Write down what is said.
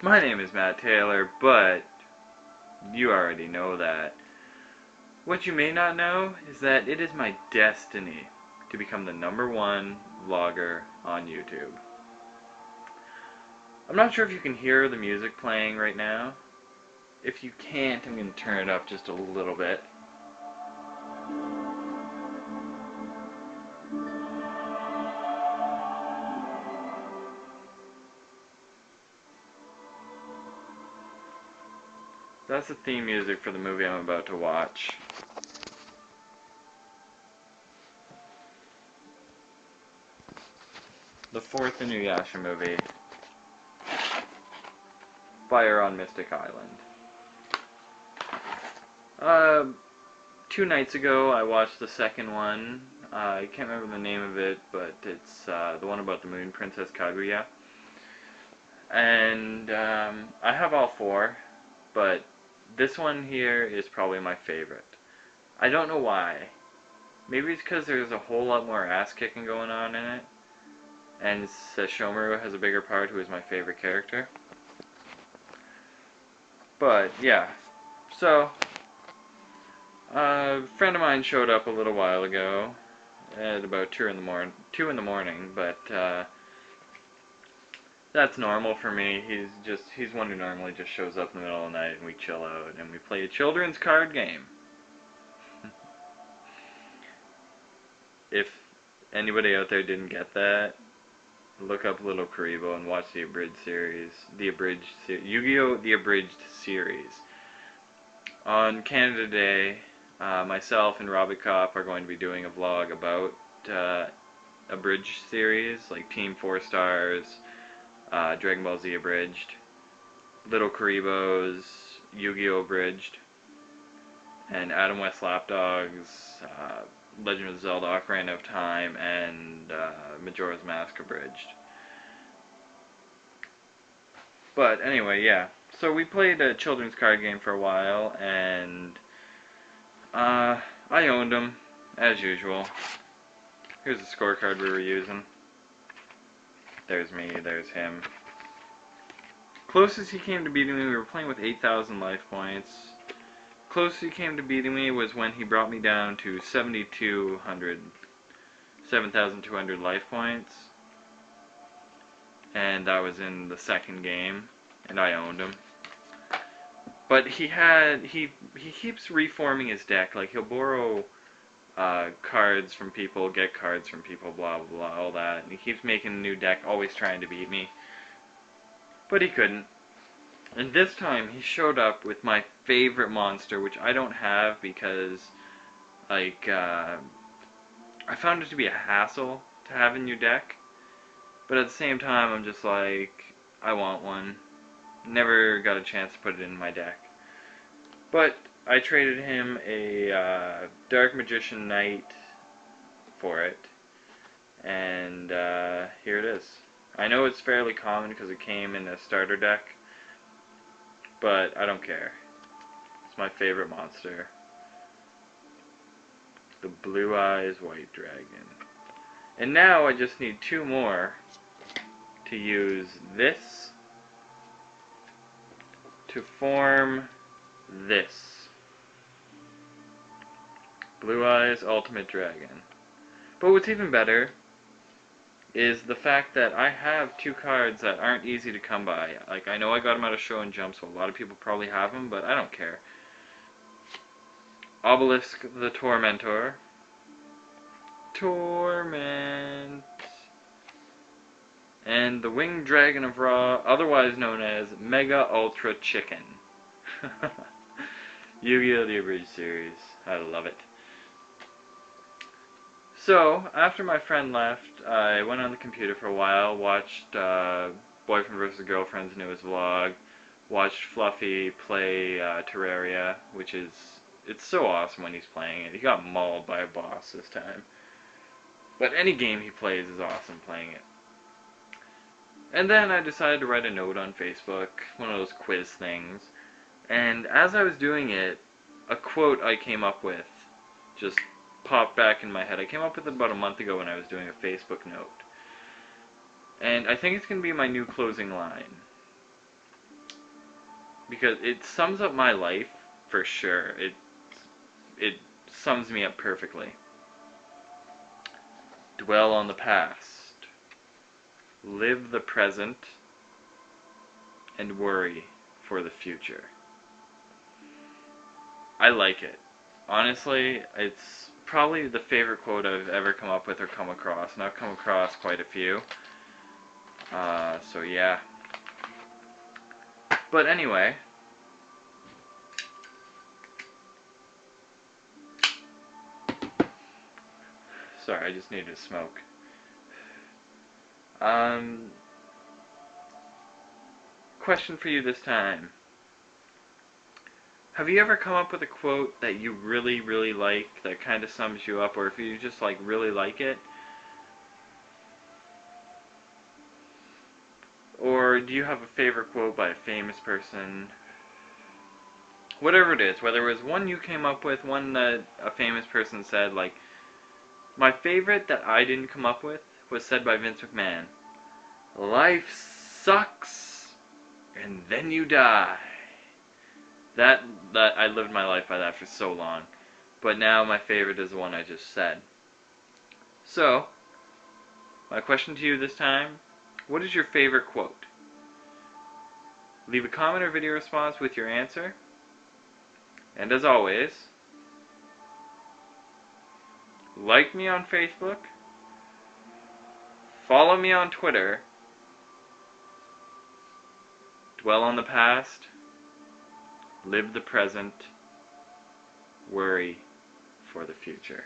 My name is Matt Taylor, but you already know that. What you may not know is that it is my destiny to become the #1 vlogger on YouTube. I'm not sure if you can hear the music playing right now. If you can't, I'm going to turn it up just a little bit. That's the theme music for the movie I'm about to watch. The fourth Inuyasha movie, Fire on Mystic Island. 2 nights ago I watched the second one. I can't remember the name of it, but it's the one about the Moon Princess Kaguya. And I have all 4, but this one here is probably my favorite. I don't know why. Maybe it's because there's a whole lot more ass kicking going on in it, and Sesshomaru has a bigger part, who is my favorite character. But yeah, so a friend of mine showed up a little while ago at about 2 in the morning, but that's normal for me. He's one who normally just shows up in the middle of the night and we chill out and we play a children's card game. If anybody out there didn't get that, look up Little Karibo and watch the abridged series, Yu-Gi-Oh! The Abridged series. On Canada Day, myself and Robert Kopp are going to be doing a vlog about abridged series, like Team 4 Stars, Dragon Ball Z Abridged, Little Karibo's Yu-Gi-Oh! Abridged, and Adam West Lapdog's Legend of Zelda Ocarina of Time, and Majora's Mask Abridged. But anyway, yeah. So we played a children's card game for a while, and I owned them, as usual. Here's the scorecard we were using. There's me, there's him. Closest he came to beating me, we were playing with 8,000 life points. Closest he came to beating me was when he brought me down to 7,200 life points. And that was in the second game, and I owned him. But he keeps reforming his deck. Like, he'll borrow cards from people, get cards from people, blah blah blah, all that. And he keeps making a new deck, always trying to beat me. But he couldn't. And this time he showed up with my favorite monster, which I don't have because, like, I found it to be a hassle to have in your deck. But at the same time, I'm just like, I want one. Never got a chance to put it in my deck. But I traded him a Dark Magician Knight for it. And here it is. I know it's fairly common because it came in a starter deck, but I don't care. It's my favorite monster. The Blue Eyes White Dragon. And now I just need 2 more to use this to form this. Blue Eyes Ultimate Dragon. But what's even better is the fact that I have 2 cards that aren't easy to come by. Like, I know I got them out of Show and Jump, so a lot of people probably have them, but I don't care. Obelisk the Tormentor. Torment. And the Winged Dragon of Ra, otherwise known as Mega Ultra Chicken. Yu-Gi-Oh! The Abridged series. I love it. So, after my friend left, I went on the computer for a while, watched Boyfriend vs. Girlfriend's newest vlog, watched Fluffy play Terraria, which is, it's so awesome when he's playing it. He got mauled by a boss this time. But any game he plays is awesome playing it. And then I decided to write a note on Facebook, one of those quiz things, and as I was doing it, a quote I came up with just popped back in my head. I came up with it about a month ago when I was doing a Facebook note. And I think it's going to be my new closing line. because it sums up my life for sure. It sums me up perfectly. Dwell on the past. Live the present and worry for the future. I like it. Honestly, it's probably the favorite quote I've ever come up with or come across, and I've come across quite a few. So yeah. But anyway, sorry, I just needed to smoke. Question for you this time. Have you ever come up with a quote that you really, really like, that kind of sums you up, or if you just like really like it? Or do you have a favorite quote by a famous person? Whatever it is, whether it was one you came up with, one that a famous person said, like, my favorite that I didn't come up with was said by Vince McMahon. Life sucks, and then you die. That I lived my life by that for so long. But now my favorite is the one I just said. So, my question to you this time, what is your favorite quote? Leave a comment or video response with your answer. And as always, like me on Facebook, follow me on Twitter, dwell on the past, live the present, worry for the future.